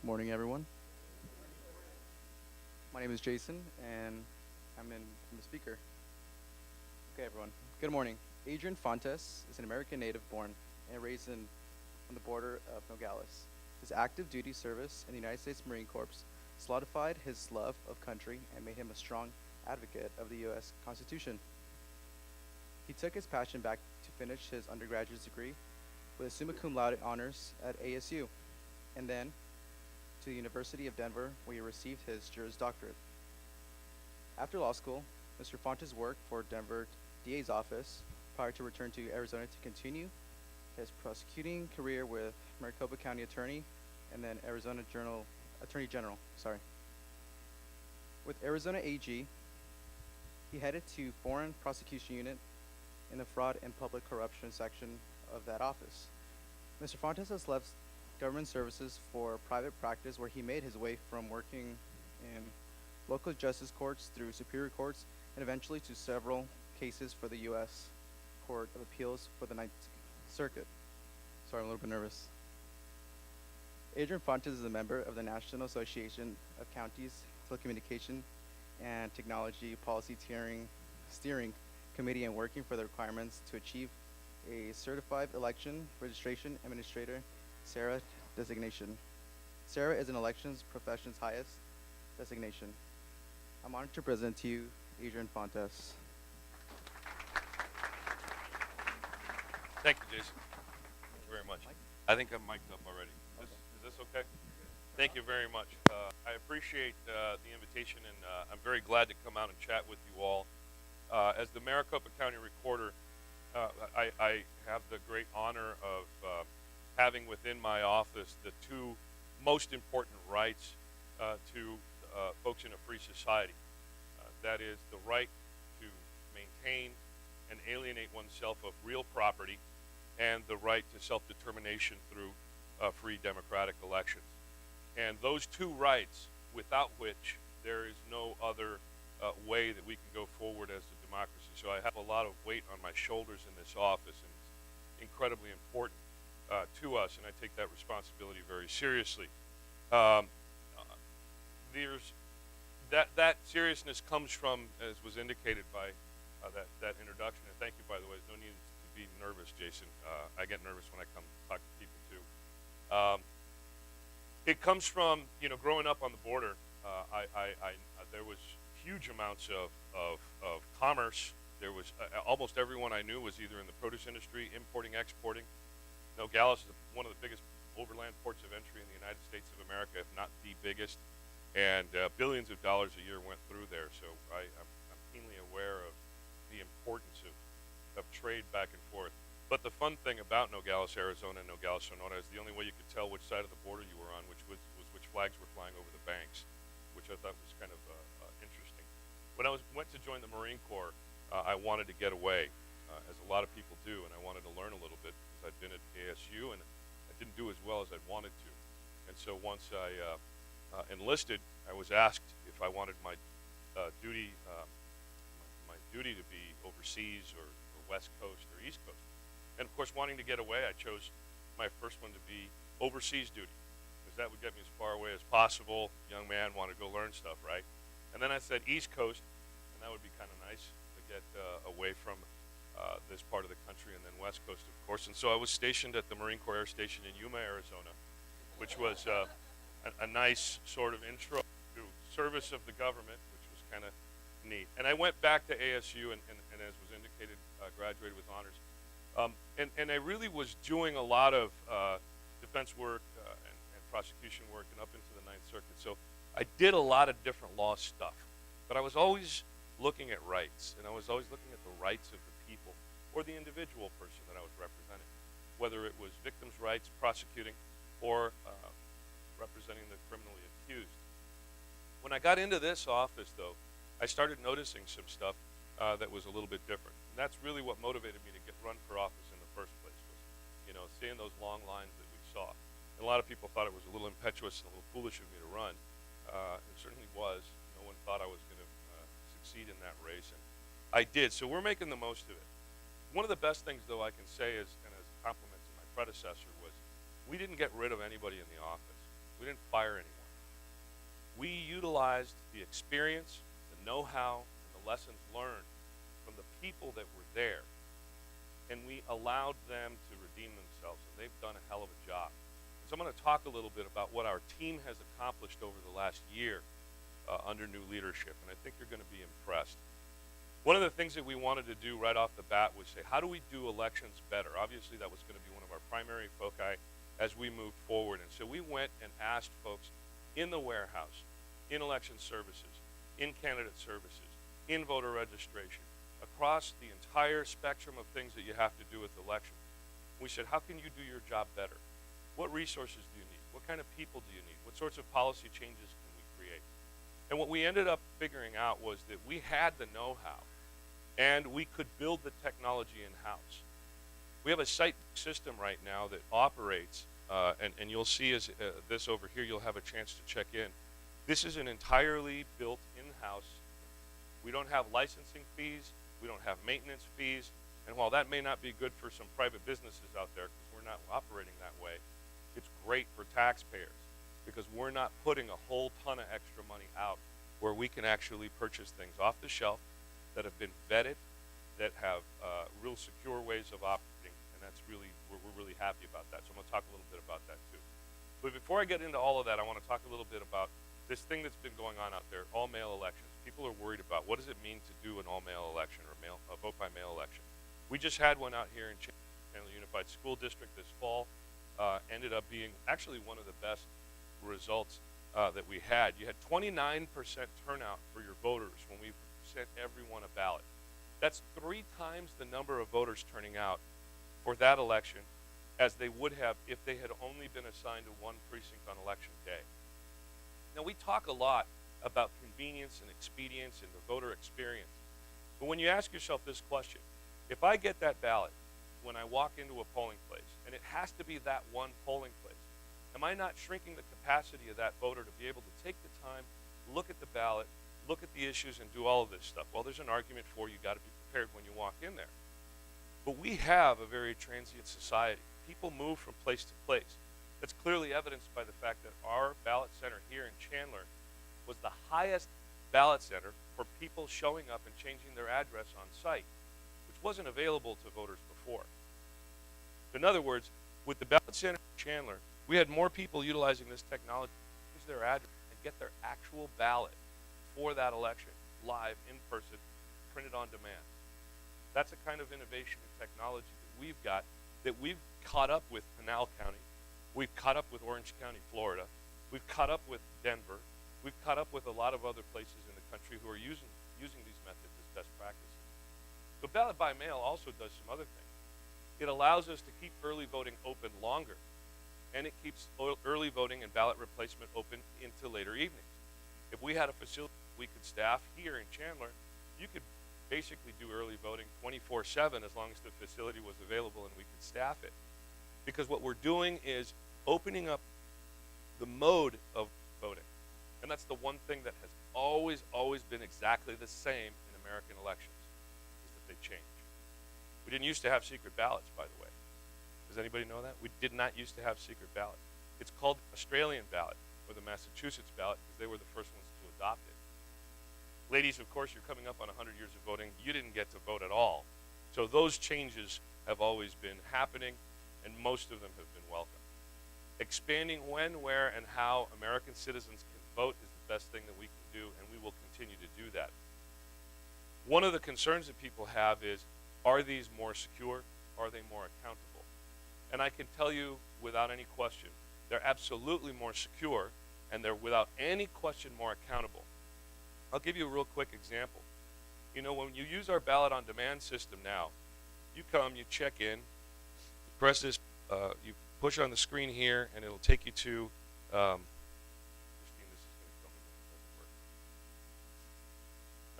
Morning, everyone. My name is Jason, and I'm the speaker. Okay, everyone. Good morning. Adrian Fontes is an American native born and raised on the border of Nogales. His active duty service in the United States Marine Corps solidified his love of country and made him a strong advocate of the U.S. Constitution. He took his passion back to finish his undergraduate degree with a summa cum laude honors at ASU, and then to the University of Denver, where he received his Juris Doctorate. After law school, Mr. Fontes worked for Denver DA's office prior to return to Arizona to continue his prosecuting career with Maricopa County Attorney and then Arizona Attorney General. Sorry. With Arizona AG, he headed to Foreign Prosecution Unit in the Fraud and Public Corruption section of that office. Mr. Fontes has left government services for private practice, where he made his way from working in local justice courts through superior courts and eventually to several cases for the U.S. Court of Appeals for the Ninth Circuit. Sorry, I'm a little bit nervous. Adrian Fontes is a member of the National Association of Counties Telecommunication and Technology Policy Steering Committee and working for the requirements to achieve a certified election registration administrator SARA designation. SARA is an elections profession's highest designation. I'm honored to present to you Adrian Fontes. Thank you, Jason. Thank you very much. Mike? I think I'm mic'd up already. Is this okay? Thank you very much. I appreciate the invitation, and I'm very glad to come out and chat with you all. As the Maricopa County Recorder, I have the great honor of having within my office the two most important rights to folks in a free society. That is the right to maintain and alienate oneself of real property, and the right to self-determination through free democratic elections. And those two rights, without which there is no other way that we can go forward as a democracy. So I have a lot of weight on my shoulders in this office, and it's incredibly important to us, and I take that responsibility very seriously. There's that seriousness comes from, as was indicated by that introduction, and thank you, by the way. There's no need to be nervous, Jason. I get nervous when I come talk to people too. It comes from, growing up on the border. There was huge amounts of commerce. There was almost everyone I knew was either in the produce industry, importing, exporting. Nogales is one of the biggest overland ports of entry in the United States of America, if not the biggest, and billions of dollars a year went through there. So I'm keenly aware of the importance of trade back and forth. But the fun thing about Nogales, Arizona, and Nogales, Sonora is the only way you could tell which side of the border you were on, which which flags were flying over the banks, which I thought was kind of interesting. When I went to join the Marine Corps, I wanted to get away, as a lot of people do, and I wanted to learn a little bit because I'd been at ASU and I didn't do as well as I'd wanted to. And so once I enlisted, I was asked if I wanted my duty to be overseas or West Coast or East Coast. And of course, wanting to get away, I chose my first one to be overseas duty, because that would get me as far away as possible. Young man, want to go learn stuff, right? And then I said East Coast, and that would be kind of nice to get away from this part of the country, and then West Coast, of course. And so I was stationed at the Marine Corps Air Station in Yuma, Arizona, which was a nice sort of intro to service of the government, which was kind of neat. And I went back to ASU, and as was indicated, graduated with honors. And I really was doing a lot of defense work and prosecution work, and up into the Ninth Circuit. So I did a lot of different law stuff, but I was always looking at rights, and I was always looking at the rights of the people or the individual person that I was representing, whether it was victims' rights, prosecuting, or representing the criminally accused. When I got into this office, though, I started noticing some stuff that was a little bit different. And that's really what motivated me to run for office in the first place, was, seeing those long lines that we saw. And a lot of people thought it was a little impetuous and a little foolish of me to run. It certainly was. No one thought I was going to succeed in that race, and I did. So we're making the most of it. One of the best things, though, I can say is, and as a compliment to my predecessor, was we didn't get rid of anybody in the office. We didn't fire anyone. We utilized the experience, the know-how, and the lessons learned from the people that were there, and we allowed them to redeem themselves, and they've done a hell of a job. So I'm going to talk a little bit about what our team has accomplished over the last year under new leadership, and I think you're going to be impressed. One of the things that we wanted to do right off the bat was say, how do we do elections better? Obviously, that was going to be one of our primary foci as we moved forward. And so we went and asked folks in the warehouse, in election services, in candidate services, in voter registration, across the entire spectrum of things that you have to do with elections. We said, how can you do your job better? What resources do you need? What kind of people do you need? What sorts of policy changes can we create? And what we ended up figuring out was that we had the know-how and we could build the technology in-house. We have a site system right now that operates, and you'll see as this over here, you'll have a chance to check in. This is an entirely built in-house. We don't have licensing fees, we don't have maintenance fees, and while that may not be good for some private businesses out there, because we're not operating that way, it's great for taxpayers, because we're not putting a whole ton of extra money out where we can actually purchase things off the shelf that have been vetted, that have real secure ways of operating, and that's really, we're really happy about that. So I'm going to talk a little bit about that too. But before I get into all of that, I want to talk a little bit about this thing that's been going on out there, all-mail elections. People are worried about what does it mean to do an all-mail election or a vote-by-mail election. We just had one out here in Chandler Unified School District this fall. Ended up being actually one of the best results that we had. You had 29% turnout for your voters when we sent everyone a ballot. That's 3 times the number of voters turning out for that election as they would have if they had only been assigned to one precinct on election day. Now, we talk a lot about convenience and expedience and the voter experience, but when you ask yourself this question, if I get that ballot when I walk into a polling place, and it has to be that one polling place, am I not shrinking the capacity of that voter to be able to take the time, look at the ballot, look at the issues, and do all of this stuff? Well, there's an argument for you got to be prepared when you walk in there. But we have a very transient society. People move from place to place. That's clearly evidenced by the fact that our ballot center here in Chandler was the highest ballot center for people showing up and changing their address on site, which wasn't available to voters before. In other words, with the ballot center in Chandler, we had more people utilizing this technology to change their address and get their actual ballot for that election, live, in person, printed on demand. That's a kind of innovation and technology that we've got, that we've caught up with Pinal County, we've caught up with Orange County, Florida, we've caught up with Denver, we've caught up with a lot of other places in the country who are using these methods as best practices. So ballot by mail also does some other things. It allows us to keep early voting open longer, and it keeps early voting and ballot replacement open into later evenings. If we had a facility we could staff here in Chandler, you could basically do early voting 24/7 as long as the facility was available and we could staff it. Because what we're doing is opening up the mode of voting. And that's the one thing that has always been exactly the same in American elections, is that they change. We didn't used to have secret ballots, by the way. Does anybody know that? We did not used to have secret ballots. It's called the Australian ballot or the Massachusetts ballot because they were the first ones to adopt it. Ladies, of course, you're coming up on 100 years of voting. You didn't get to vote at all. So those changes have always been happening, and most of them have been welcome. Expanding when, where, and how American citizens can vote is the best thing that we can do, and we will continue to do that. One of the concerns that people have is, are these more secure? Are they more accountable? And I can tell you without any question, they're absolutely more secure, and they're without any question more accountable. I'll give you a real quick example. You know, when you use our ballot on demand system now, you come, you check in, you press this, you push on the screen here, and it'll take you to, Christine, this is going to tell me when it doesn't work.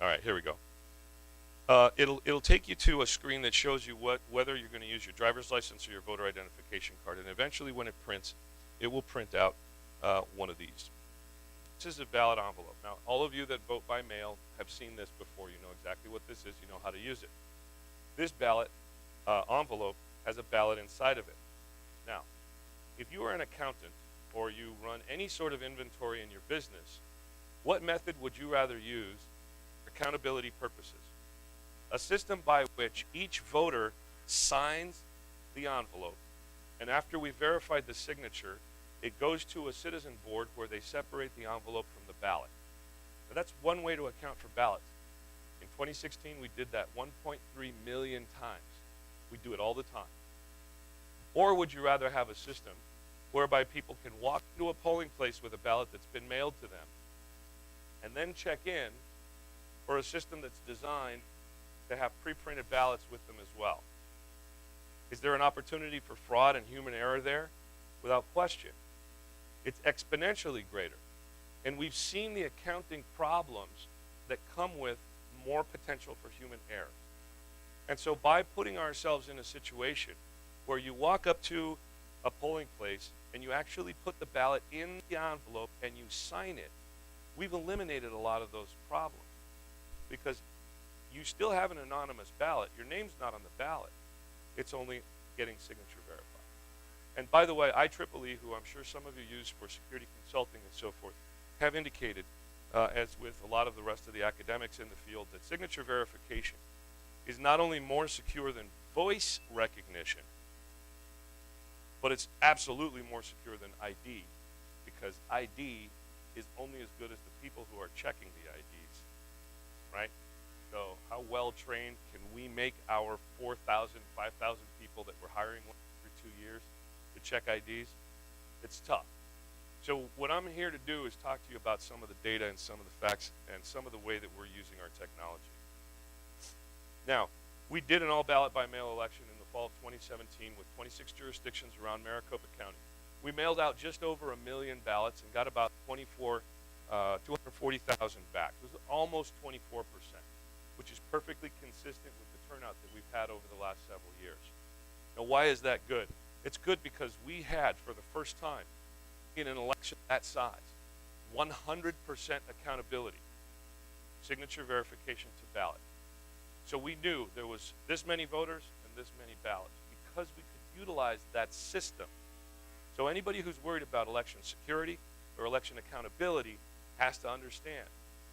All right, here we go. It'll take you to a screen that shows you whether you're going to use your driver's license or your voter identification card, and eventually when it prints, it will print out one of these. This is a ballot envelope. Now, all of you that vote by mail have seen this before. You know exactly what this is. You know how to use it. This ballot envelope has a ballot inside of it. Now, if you are an accountant or you run any sort of inventory in your business, what method would you rather use for accountability purposes? A system by which each voter signs the envelope, and after we verified the signature, it goes to a citizen board where they separate the envelope from the ballot. Now, that's one way to account for ballots. In 2016, we did that 1.3 million times. We do it all the time. Or would you rather have a system whereby people can walk into a polling place with a ballot that's been mailed to them and then check in, or a system that's designed to have pre-printed ballots with them as well? Is there an opportunity for fraud and human error there? Without question. It's exponentially greater. And we've seen the accounting problems that come with more potential for human error. And so by putting ourselves in a situation where you walk up to a polling place and you actually put the ballot in the envelope and you sign it, we've eliminated a lot of those problems. Because you still have an anonymous ballot. Your name's not on the ballot. It's only getting signature verified. And by the way, IEEE, who I'm sure some of you use for security consulting and so forth, have indicated, as with a lot of the rest of the academics in the field, that signature verification is not only more secure than voice recognition, but it's absolutely more secure than ID, because ID is only as good as the people who are checking the IDs, right? So how well trained can we make our 4,000, 5,000 people that we're hiring every 2 years to check IDs? It's tough. So what I'm here to do is talk to you about some of the data and some of the facts and some of the way that we're using our technology. Now, we did an all ballot by mail election in the fall of 2017 with 26 jurisdictions around Maricopa County. We mailed out just over 1 million ballots and got about 240,000 back. It was almost 24%, which is perfectly consistent with the turnout that we've had over the last several years. Now, why is that good? It's good because we had, for the first time in an election that size, 100% accountability, signature verification to ballot. So we knew there was this many voters and this many ballots because we could utilize that system. So anybody who's worried about election security or election accountability has to understand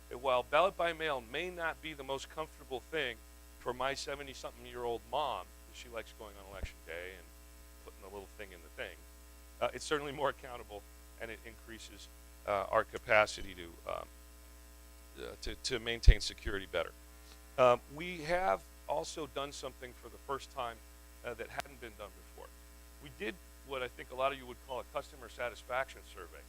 that while ballot by mail may not be the most comfortable thing for my 70-something-year-old mom, because she likes going on election day and putting a little thing in the thing, it's certainly more accountable, and it increases our capacity to maintain security better. We have also done something for the first time that hadn't been done before. We did what I think a lot of you would call a customer satisfaction survey.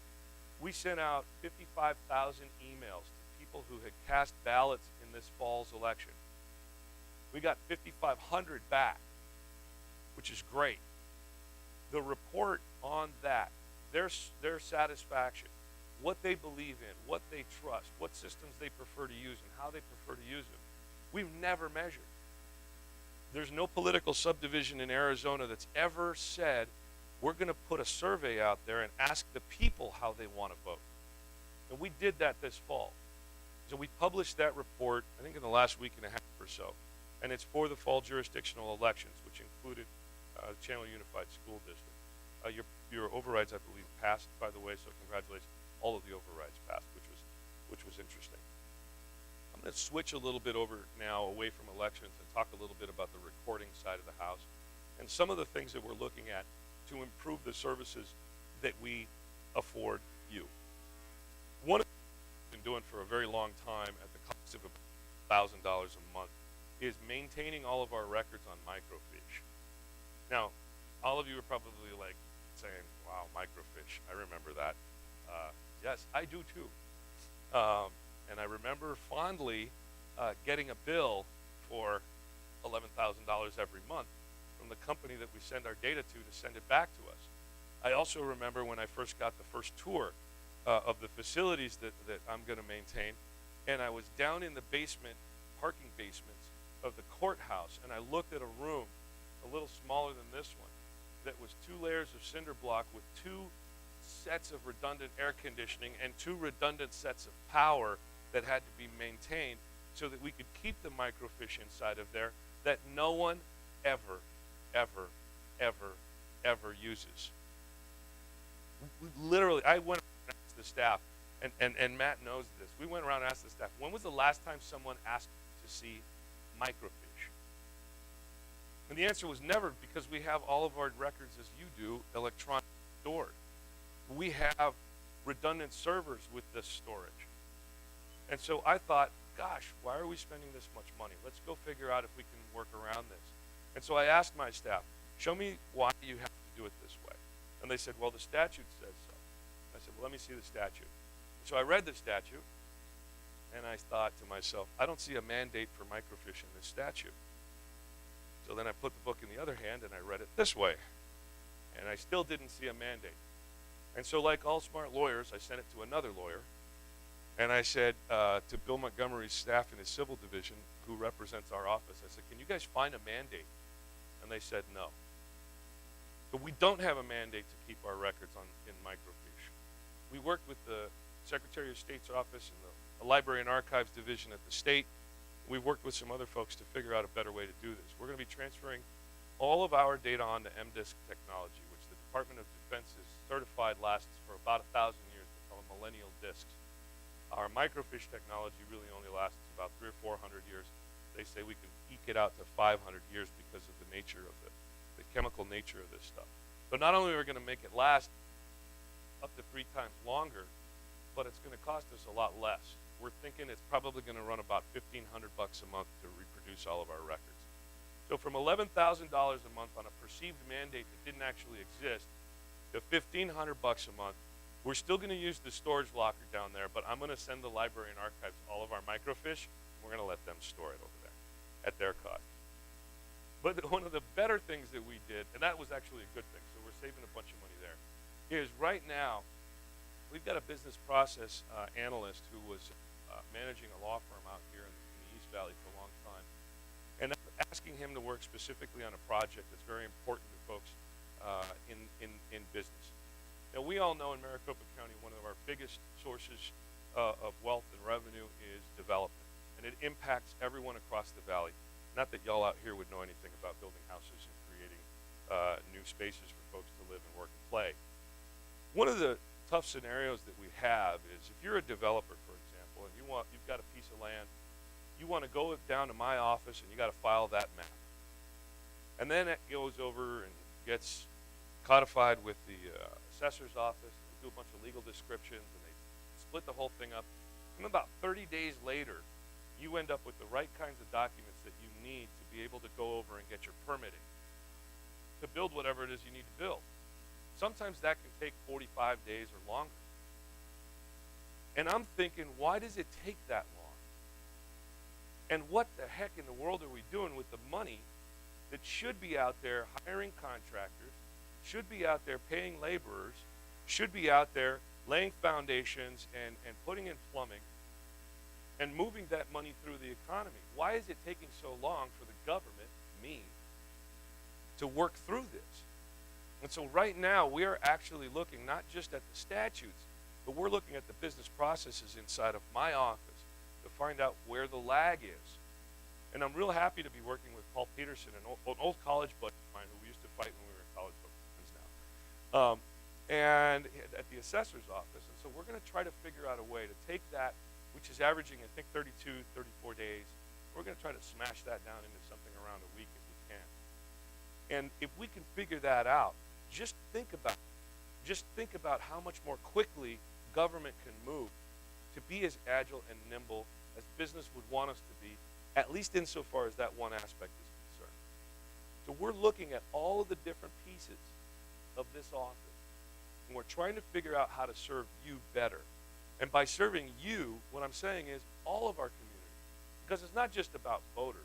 We sent out 55,000 emails to people who had cast ballots in this fall's election. We got 5,500 back, which is great. The report on that, their satisfaction, what they believe in, what they trust, what systems they prefer to use, and how they prefer to use them, we've never measured. There's no political subdivision in Arizona that's ever said, we're going to put a survey out there and ask the people how they want to vote. And we did that this fall. So we published that report, I think in the last week and a half or so. And it's for the fall jurisdictional elections, which included Chandler Unified School District. Your overrides, I believe, passed, by the way, so congratulations. All of the overrides passed, which was interesting. I'm going to switch a little bit over now away from elections and talk a little bit about the recording side of the house and some of the things that we're looking at to improve the services that we afford you. One of the things we've been doing for a very long time at the cost of about $1,000 a month is maintaining all of our records on microfiche. Now, all of you are probably like saying, wow, microfiche, I remember that. Yes, I do too. And I remember fondly getting a bill for $11,000 every month from the company that we send our data to send it back to us. I also remember when I first got the first tour of the facilities that I'm going to maintain, and I was down in the basement, parking basements of the courthouse, and I looked at a room a little smaller than this one that was 2 layers of cinder block with 2 sets of redundant air conditioning and 2 redundant sets of power that had to be maintained so that we could keep the microfiche inside of there that no one ever uses. We literally, I went around and asked the staff, and Matt knows this. We went around and asked the staff, when was the last time someone asked to see microfiche? And the answer was never, because we have all of our records, as you do, electronically stored. We have redundant servers with this storage. And so I thought, gosh, why are we spending this much money? Let's go figure out if we can work around this. And so I asked my staff, show me why you have to do it this way. And they said, well, the statute says so. I said, well, let me see the statute. So I read the statute, and I thought to myself, I don't see a mandate for microfiche in this statute. So then I put the book in the other hand, and I read it this way. And I still didn't see a mandate. And so like all smart lawyers, I sent it to another lawyer. And I said to Bill Montgomery's staff in his civil division, who represents our office, I said, can you guys find a mandate? And they said no. But we don't have a mandate to keep our records in microfiche. We worked with the Secretary of State's office and the Library and Archives division at the state. We've worked with some other folks to figure out a better way to do this. We're going to be transferring all of our data onto MDisc technology, which the Department of Defense has certified lasts for about 1,000 years. They call them millennial discs. Our microfiche technology really only lasts about 300 or 400 years. They say we can eke it out to 500 years because of the nature of the chemical nature of this stuff. So not only are we going to make it last up to 3 times longer, but it's going to cost us a lot less. We're thinking it's probably going to run about $1,500 a month to reproduce all of our records. So from $11,000 a month on a perceived mandate that didn't actually exist to $1,500 a month, we're still going to use the storage locker down there, but I'm going to send the library and archives all of our microfiche. We're going to let them store it over there at their cost. But one of the better things that we did, and that was actually a good thing, so we're saving a bunch of money there, is right now we've got a business process analyst who was managing a law firm out here in the East Valley for a long time. And I'm asking him to work specifically on a project that's very important to folks in business. Now, we all know in Maricopa County, one of our biggest sources of wealth and revenue is development. And it impacts everyone across the valley. Not that y'all out here would know anything about building houses and creating new spaces for folks to live and work and play. One of the tough scenarios that we have is if you're a developer, for example, and you've got a piece of land, you want to go down to my office and you got to file that map. And then it goes over and gets codified with the assessor's office. They do a bunch of legal descriptions and they split the whole thing up. And about 30 days later, you end up with the right kinds of documents that you need to be able to go over and get your permitting to build whatever it is you need to build. Sometimes that can take 45 days or longer. And I'm thinking, why does it take that long? And what the heck in the world are we doing with the money that should be out there hiring contractors, should be out there paying laborers, should be out there laying foundations and putting in plumbing and moving that money through the economy? Why is it taking so long for the government, me, to work through this? And so right now we are actually looking not just at the statutes, but we're looking at the business processes inside of my office to find out where the lag is. And I'm real happy to be working with Paul Peterson, an old college buddy of mine who we used to fight when we were in college, but we're friends now. And at the assessor's office. And so we're going to try to figure out a way to take that, which is averaging, I think, 32, 34 days. We're going to try to smash that down into something around a week if we can. And if we can figure that out, just think about how much more quickly government can move to be as agile and nimble as business would want us to be, at least insofar as that one aspect is concerned. So we're looking at all of the different pieces of this office, and we're trying to figure out how to serve you better. And by serving you, what I'm saying is all of our community, because it's not just about voters.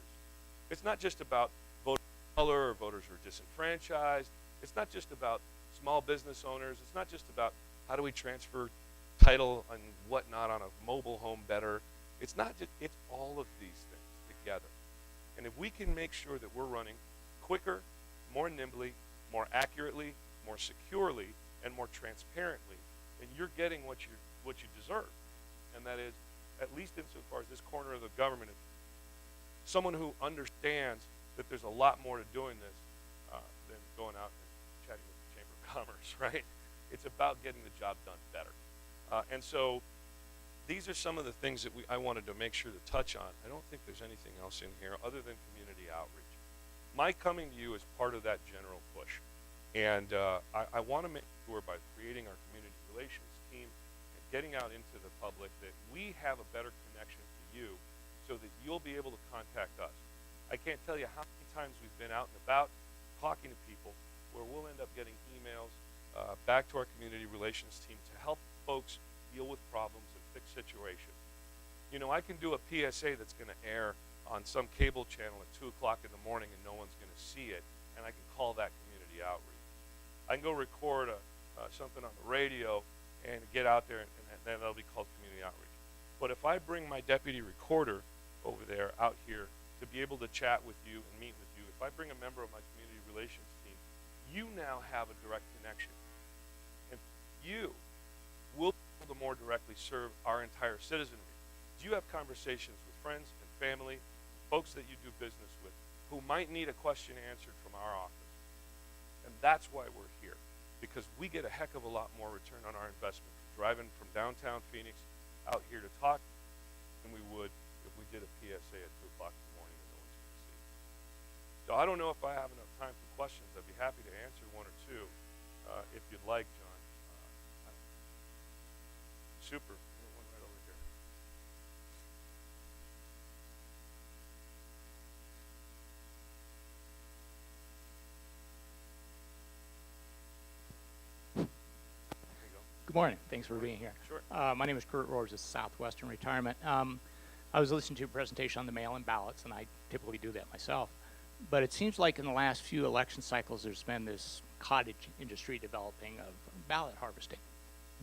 It's not just about voters of color or voters who are disenfranchised. It's not just about small business owners. It's not just about how do we transfer title and whatnot on a mobile home better. It's not just, it's all of these things together. And if we can make sure that we're running quicker, more nimbly, more accurately, more securely, and more transparently, then you're getting what you deserve. And that is, at least insofar as this corner of the government, someone who understands that there's a lot more to doing this than going out and chatting with the Chamber of Commerce, right? It's about getting the job done better. And so these are some of the things that I wanted to make sure to touch on. I don't think there's anything else in here other than community outreach. My coming to you is part of that general push. And I want to make sure by creating our community relations team and getting out into the public that we have a better connection to you so that you'll be able to contact us. I can't tell you how many times we've been out and about talking to people where we'll end up getting emails back to our community relations team to help folks deal with problems and fix situations. You know, I can do a PSA that's going to air on some cable channel at 2 o'clock in the morning and no one's going to see it, and I can call that community outreach. I can go record something on the radio and get out there, and then that'll be called community outreach. But if I bring my deputy recorder over there out here to be able to chat with you and meet with you, if I bring a member of my community relations team, you now have a direct connection. And you will be able to more directly serve our entire citizenry. You have conversations with friends and family, folks that you do business with, who might need a question answered from our office. And that's why we're here, because we get a heck of a lot more return on our investment driving from downtown Phoenix out here to talk than we would if we did a PSA at 2 o'clock in the morning and no one's going to see it. So I don't know if I have enough time for questions. I'd be happy to answer one or two if you'd like, John. Super. One right over here. There you go. Good morning. Thanks for being here. Sure. My name is Kurt Rogers of Southwestern Retirement. I was listening to a presentation on the mail-in ballots, and I typically do that myself. But it seems like in the last few election cycles, there's been this cottage industry developing of ballot harvesting.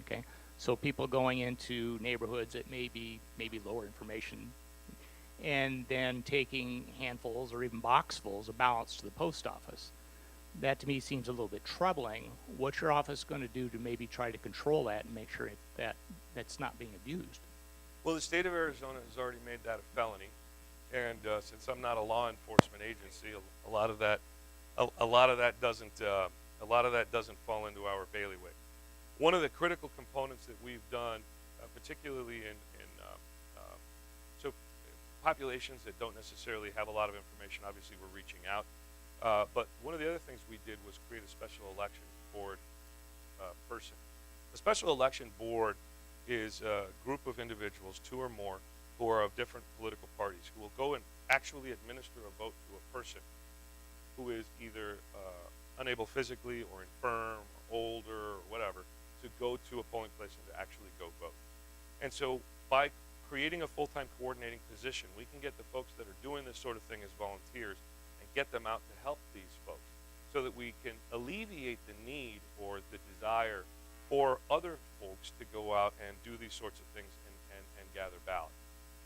Okay, so people going into neighborhoods that may be lower information, and then taking handfuls or even boxfuls of ballots to the post office. That to me seems a little bit troubling. What's your office going to do to maybe try to control that and make sure that that's not being abused? Well, the state of Arizona has already made that a felony, and since I'm not a law enforcement agency, a lot of that doesn't fall into our bailiwick. One of the critical components that we've done, particularly in so populations that don't necessarily have a lot of information, obviously we're reaching out. But one of the other things we did was create a special election board person. A special election board is a group of individuals, 2 or more, who are of different political parties, who will go and actually administer a vote to a person who is either unable physically or infirm or older or whatever to go to a polling place and to actually go vote. And so by creating a full-time coordinating position, we can get the folks that are doing this sort of thing as volunteers and get them out to help these folks so that we can alleviate the need or the desire for other folks to go out and do these sorts of things and gather ballots.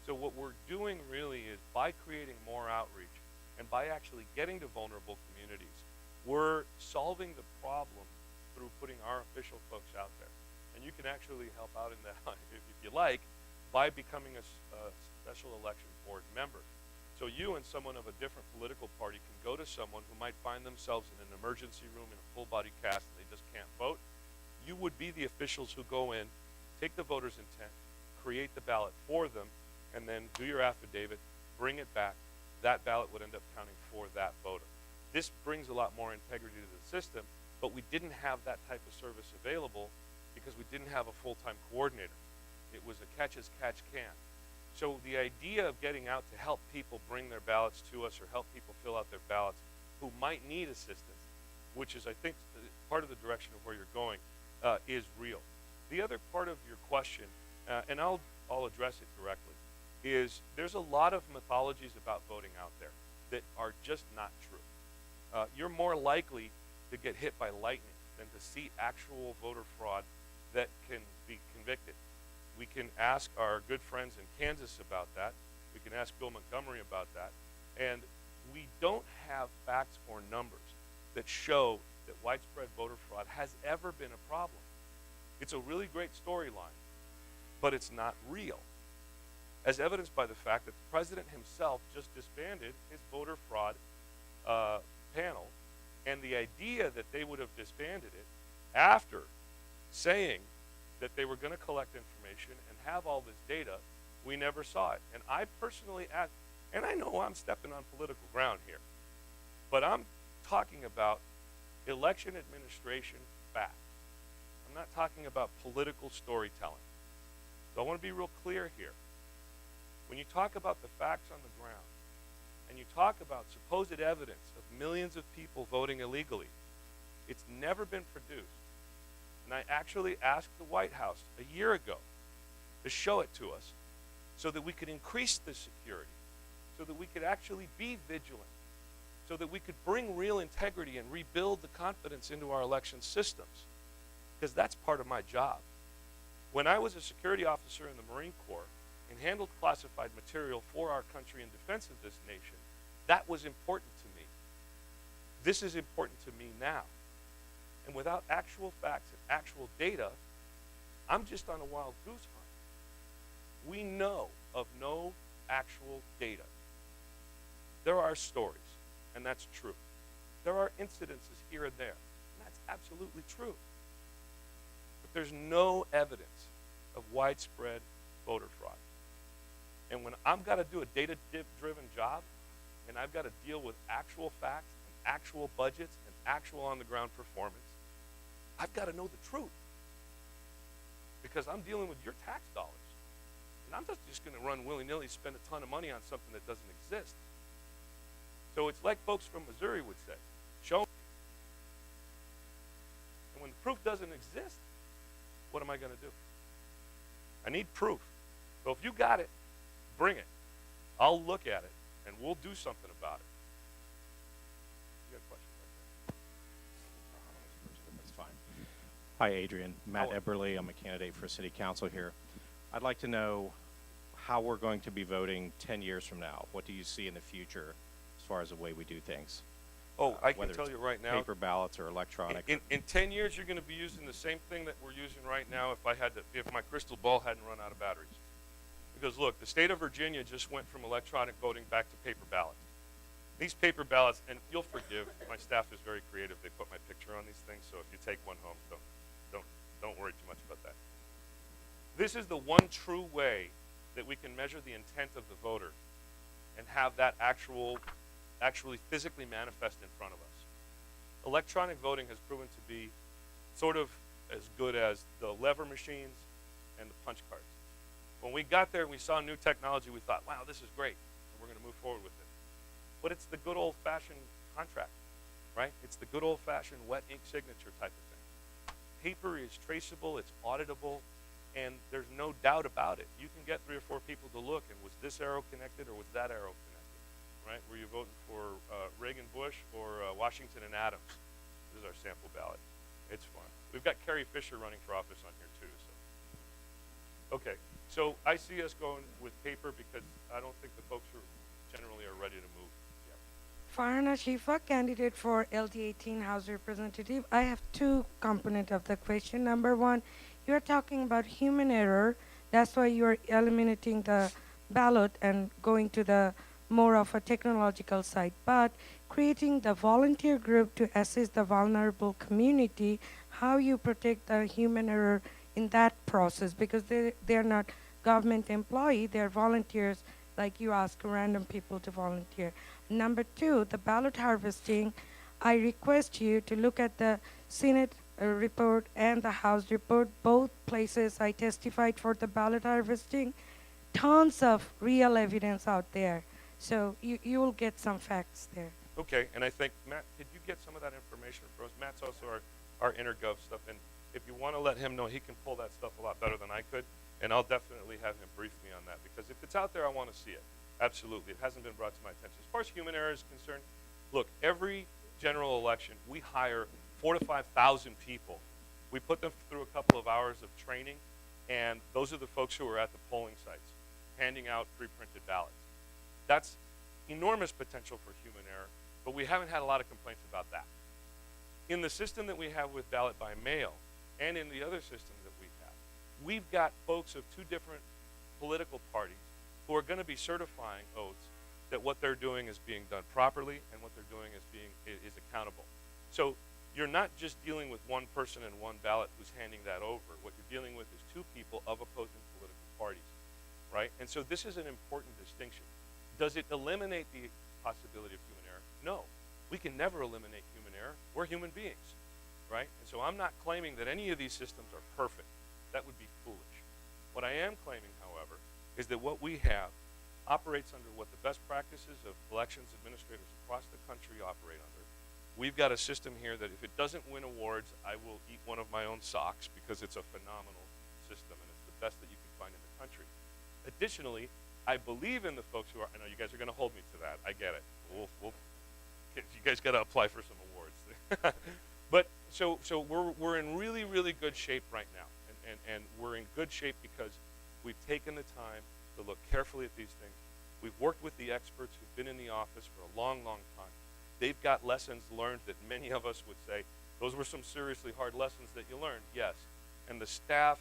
So what we're doing really is by creating more outreach and by actually getting to vulnerable communities, we're solving the problem through putting our official folks out there. And you can actually help out in that, if you like, by becoming a special election board member. So you and someone of a different political party can go to someone who might find themselves in an emergency room in a full body cast and they just can't vote. You would be the officials who go in, take the voter's intent, create the ballot for them, and then do your affidavit, bring it back. That ballot would end up counting for that voter. This brings a lot more integrity to the system, but we didn't have that type of service available because we didn't have a full-time coordinator. It was a catch as catch can. So the idea of getting out to help people bring their ballots to us or help people fill out their ballots who might need assistance, which is, I think, part of the direction of where you're going, is real. The other part of your question, and I'll address it directly, is there's a lot of mythologies about voting out there that are just not true. You're more likely to get hit by lightning than to see actual voter fraud that can be convicted. We can ask our good friends in Kansas about that. We can ask Bill Montgomery about that. And we don't have facts or numbers that show that widespread voter fraud has ever been a problem. It's a really great storyline, but it's not real, as evidenced by the fact that the president himself just disbanded his voter fraud panel, and the idea that they would have disbanded it after saying that they were going to collect information and have all this data. We never saw it. And I personally asked, and I know I'm stepping on political ground here, but I'm talking about election administration facts. I'm not talking about political storytelling. So I want to be real clear here. When you talk about the facts on the ground, and you talk about supposed evidence of millions of people voting illegally, it's never been produced. And I actually asked the White House a year ago to show it to us so that we could increase the security, so that we could actually be vigilant, so that we could bring real integrity and rebuild the confidence into our election systems, because that's part of my job. When I was a security officer in the Marine Corps and handled classified material for our country in defense of this nation, that was important to me. This is important to me now. And without actual facts and actual data, I'm just on a wild goose hunt. We know of no actual data. There are stories, and that's true. There are incidences here and there, and that's absolutely true. But there's no evidence of widespread voter fraud. And when I've got to do a data-driven job, and I've got to deal with actual facts and actual budgets and actual on-the-ground performance, I've got to know the truth. Because I'm dealing with your tax dollars. And I'm just going to run willy-nilly, spend a ton of money on something that doesn't exist. So it's like folks from Missouri would say, show me. And when the proof doesn't exist, what am I going to do? I need proof. So if you got it, bring it. I'll look at it, and we'll do something about it. You got a question right there? That's fine. Hi, Adrian. Matt Hello. Eberly. I'm a candidate for city council here. I'd like to know how we're going to be voting 10 years from now. What do you see in the future as far as the way we do things? Oh, I can Whether tell it's you right now. paper ballots or electronic. In 10 years, you're going to be using the same thing that we're using right now if my crystal ball hadn't run out of batteries. Because look, the state of Virginia just went from electronic voting back to paper ballots. These paper ballots, and you'll forgive, my staff is very creative. They put my picture on these things, so if you take one home, don't worry too much about that. This is the one true way that we can measure the intent of the voter and have that actually physically manifest in front of us. Electronic voting has proven to be sort of as good as the lever machines and the punch cards. When we got there and we saw new technology, we thought, wow, this is great, and we're going to move forward with it. But it's the good old-fashioned contract, right? It's the good old-fashioned wet ink signature type of thing. Paper is traceable, it's auditable, and there's no doubt about it. You can get 3 or 4 people to look, and was this arrow connected or was that arrow connected, right? Were you voting for Reagan Bush or Washington and Adams? This is our sample ballot. It's fun. We've got Carrie Fisher running for office on here too. So, okay. So I see us going with paper because I don't think the folks generally are ready to move yet. Farhana Shifa, candidate for LD18 House Representative. I have 2 components of the question. Number 1, you're talking about human error. That's why you're eliminating the ballot and going to the more of a technological side. But creating the volunteer group to assist the vulnerable community, how you protect the human error in that process, because they're not government employee, they're volunteers, like you ask random people to volunteer. Number 2, the ballot harvesting, I request you to look at the Senate report and the House report, both places I testified for the ballot harvesting, tons of real evidence out there. So you will get some facts there. Okay, and I think, Matt, could you get some of that information for us? Matt's also our InterGov stuff, and if you want to let him know, he can pull that stuff a lot better than I could, and I'll definitely have him brief me on that, because if it's out there, I want to see it. Absolutely. It hasn't been brought to my attention. As far as human error is concerned, look, every general election, we hire 4,000 to 5,000 people. We put them through a couple of hours of training, and those are the folks who are at the polling sites, handing out pre-printed ballots. That's enormous potential for human error, but we haven't had a lot of complaints about that. In the system that we have with ballot by mail, and in the other systems that we have, we've got folks of 2 different political parties who are going to be certifying oaths that what they're doing is being done properly and what they're doing is accountable. So you're not just dealing with one person and one ballot who's handing that over. What you're dealing with is two people of opposing political parties, right? And so this is an important distinction. Does it eliminate the possibility of human error? No. We can never eliminate human error. We're human beings, right? And so I'm not claiming that any of these systems are perfect. That would be foolish. What I am claiming, however, is that what we have operates under what the best practices of elections administrators across the country operate under. We've got a system here that if it doesn't win awards, I will eat one of my own socks because it's a phenomenal system and it's the best that you can find in the country. Additionally, I believe in the folks who are, I know you guys are going to hold me to that. I get it. You guys got to apply for some awards. But so we're in really, really good shape right now. And we're in good shape because we've taken the time to look carefully at these things. We've worked with the experts who've been in the office for a long, long time. They've got lessons learned that many of us would say, those were some seriously hard lessons that you learned, yes. And the staff,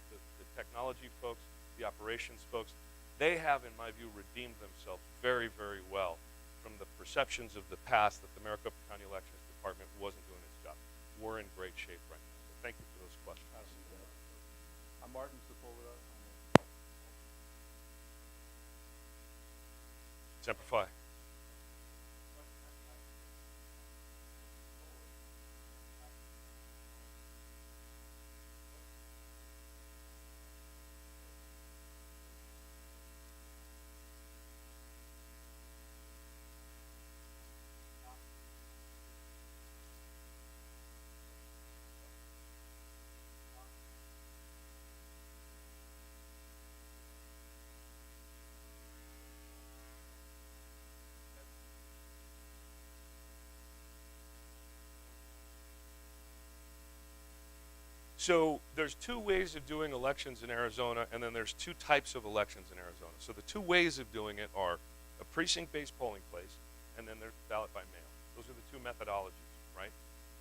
the technology folks, the operations folks, they have, in my view, redeemed themselves very, very well from the perceptions of the past that the Maricopa County Elections Department wasn't doing its job. We're in great shape right now. So thank you for those questions. I'm Martin Sepulveda. Semper Fi. So there's two ways of doing elections in Arizona, and then there's two types of elections in Arizona. So the two ways of doing it are a precinct-based polling place, and then there's ballot by mail. Those are the two methodologies, right?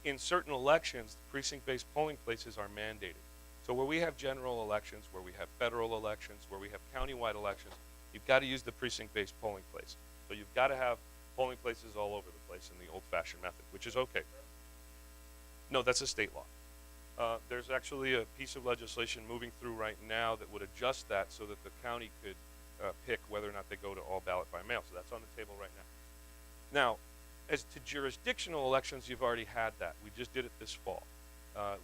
In certain elections, precinct-based polling places are mandated. So where we have general elections, where we have federal elections, where we have countywide elections, you've got to use the precinct-based polling place. So you've got to have polling places all over the place in the old-fashioned method, which is okay. No, that's a state law. There's actually a piece of legislation moving through right now that would adjust that so that the county could pick whether or not they go to all ballot by mail. So that's on the table right now. Now, as to jurisdictional elections, you've already had that. We just did it this fall.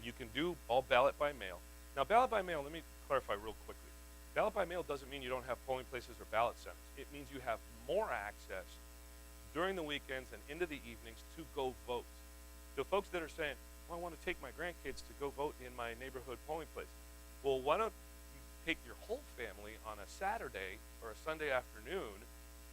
You can do all ballot by mail. Now, ballot by mail, let me clarify real quickly. Ballot by mail doesn't mean you don't have polling places or ballot centers. It means you have more access during the weekends and into the evenings to go vote. So folks that are saying, well, I want to take my grandkids to go vote in my neighborhood polling place. Well, why don't you take your whole family on a Saturday or a Sunday afternoon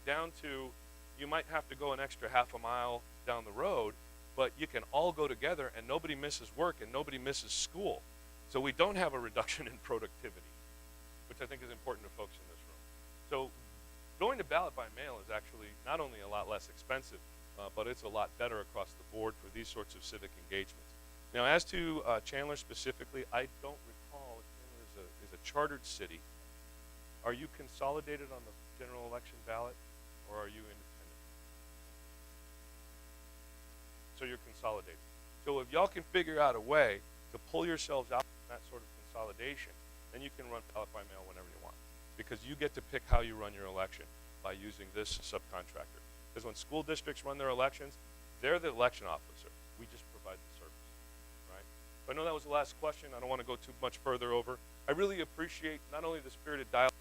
down to, you might have to go an extra half a mile down the road, but you can all go together and nobody misses work and nobody misses school. So we don't have a reduction in productivity, which I think is important to folks in this room. So going to ballot by mail is actually not only a lot less expensive, but it's a lot better across the board for these sorts of civic engagements. Now, as to Chandler specifically, I don't recall if Chandler is a chartered city. Are you consolidated on the general election ballot, or are you independent? So you're consolidated. So if y'all can figure out a way to pull yourselves out from that sort of consolidation, then you can run ballot by mail whenever you want, because you get to pick how you run your election by using this subcontractor. Because when school districts run their elections, they're the election officer. We just provide the service. I know that was the last question. I don't want to go too much further over. I really appreciate not only the spirited dialogue,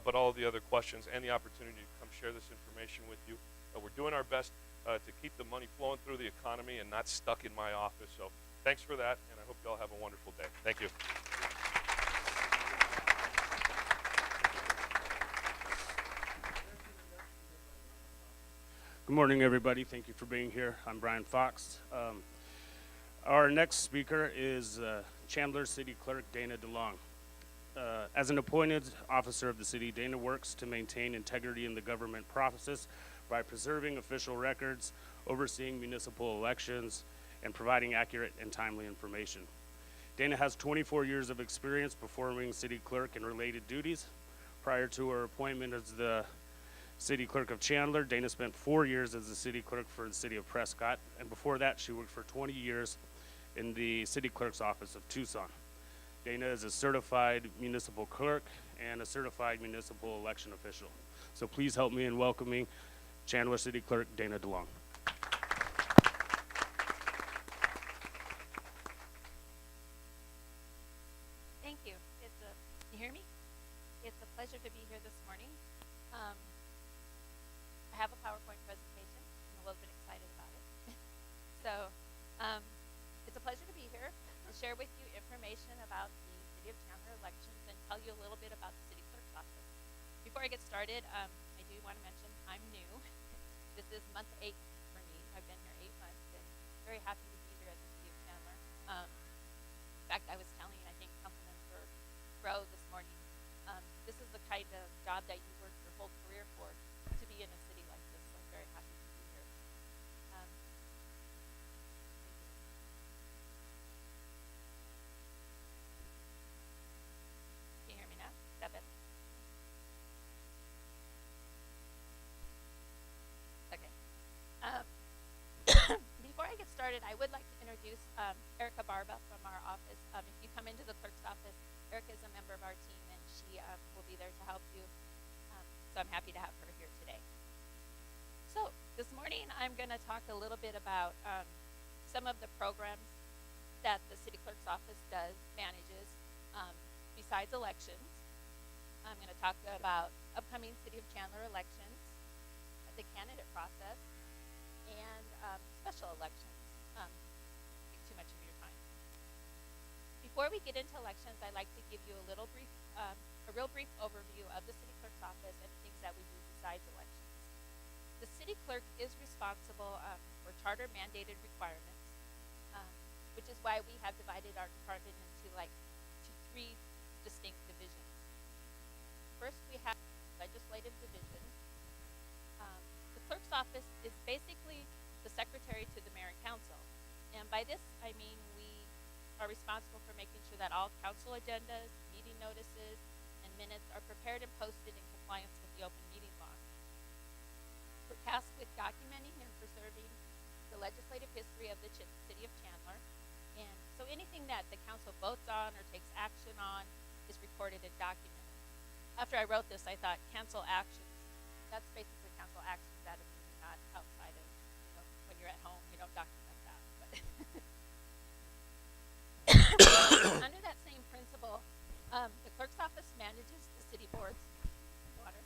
but all of the other questions and the opportunity to come share this information with you. We're doing our best to keep the money flowing through the economy and not stuck in my office. So thanks for that, and I hope you all have a wonderful day. Thank you. Good morning, everybody. Thank you for being here. I'm Brian Fox. Our next speaker is Chandler City Clerk Dana DeLong. As an appointed officer of the city, Dana works to maintain integrity in the government process by preserving official records, overseeing municipal elections, and providing accurate and timely information. Dana has 24 years of experience performing city clerk and related duties. Prior to her appointment as the City Clerk of Chandler. Dana spent 4 years as the City Clerk for the City of Prescott, and before that she worked for 20 years in the City Clerk's office of Tucson. Dana is a certified municipal clerk and a certified municipal election official. So please help me in welcoming Chandler City Clerk Dana DeLong. Thank you. You hear me? It's a pleasure to be here this morning. I have a PowerPoint presentation. I'm a little bit excited about it. So, it's a pleasure to be here and share with you information about the City of Chandler elections and tell you a little bit about the City Clerk's office. Before I get started, I do want to mention I'm new. This is month 8 for me. I've been here 8 months and very happy to be here at the City of Chandler. In fact, I was telling, I think, Councilmember Rowe this morning, this is the kind of job that you work your whole career for, to be in a city like this, so I'm very happy to be here. Thank you. Can you hear me now? Is that better? Okay. Before I get started, I would like to introduce Erica Barba from our office. If you come into the clerk's office, Erica is a member of our team, and she will be there to help you. So I'm happy to have her here today. So this morning, I'm going to talk a little bit about some of the programs that the city clerk's office manages besides elections. I'm going to talk about upcoming City of Chandler elections, the candidate process, and special elections. Take too much of your time. Before we get into elections, I'd like to give you a real brief overview of the city clerk's office and things that we do besides elections. The city clerk is responsible for charter mandated requirements, which is why we have divided our department into three distinct divisions. First, we have legislative division. The clerk's office is basically the secretary to the mayor and council. And by this, I mean we are responsible for making sure that all council agendas, meeting notices, and minutes are prepared and posted in compliance with the open meeting law. We're tasked with documenting and preserving the legislative history of the city of Chandler. And so anything that the council votes on or takes action on is recorded and documented. After I wrote this, I thought council actions. That's basically council actions at a meeting, not outside of, when you're at home, you don't document that. But under that same principle, the clerk's office manages the city boards. Water.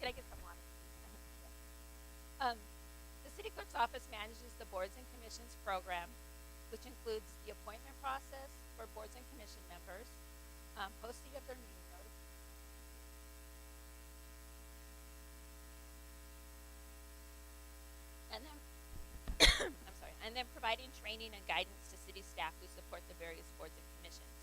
Can I get some water? The city clerk's office manages the boards and commissions program, which includes the appointment process for boards and commission members, posting of their meeting notice, and then and then providing training and guidance to city staff who support the various boards and commissions.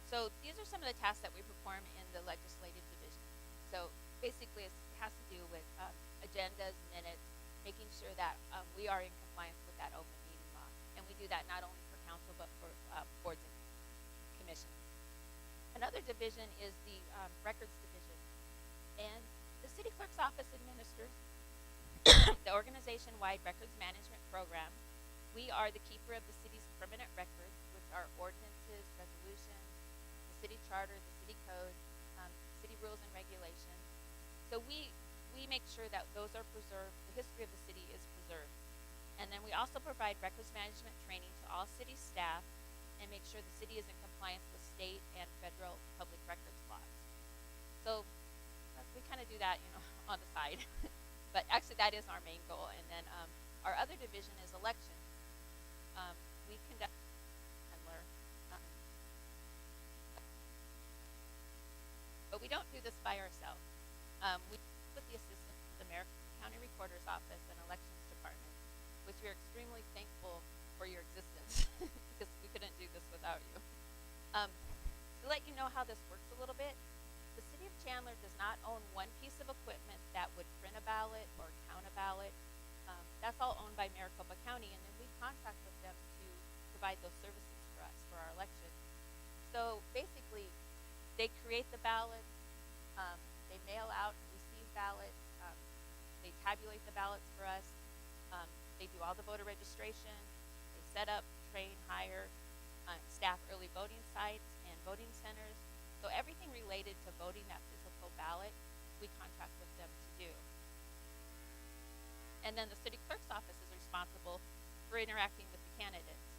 So these are some of the tasks that we perform in the legislative division. So basically, it has to do with agendas, minutes, making sure that we are in compliance with that open meeting law, and we do that not only for council but for boards and commissions. Another division is the records division, and the city clerk's office administers the organization-wide records management program. We are the keeper of the city's permanent records, which are ordinances, resolutions, the city charter, the city code, city rules and regulations. So we make sure that those are preserved, the history of the city is preserved. And then we also provide records management training to all city staff and make sure the city is in compliance with state and federal public records laws. So we kind of do that, on the side. But actually, that is our main goal. And then our other division is elections. We conduct but we don't do this by ourselves. We with the assistance of the Maricopa County Recorder's Office and Elections Department, which we are extremely thankful for your existence because we couldn't do this without you. To let you know how this works a little bit, the city of Chandler does not own one piece of equipment that would print a ballot or count a ballot. That's all owned by Maricopa County, and then we contract with them to provide those services for us for our election. So basically, they create the ballots, they mail out and receive ballots. They tabulate the ballots for us. They do all the voter registration. They set up, train, hire, staff early voting sites and voting centers. So everything related to voting that physical ballot, we contract with them to do. And then the city clerk's office is responsible for interacting with the candidates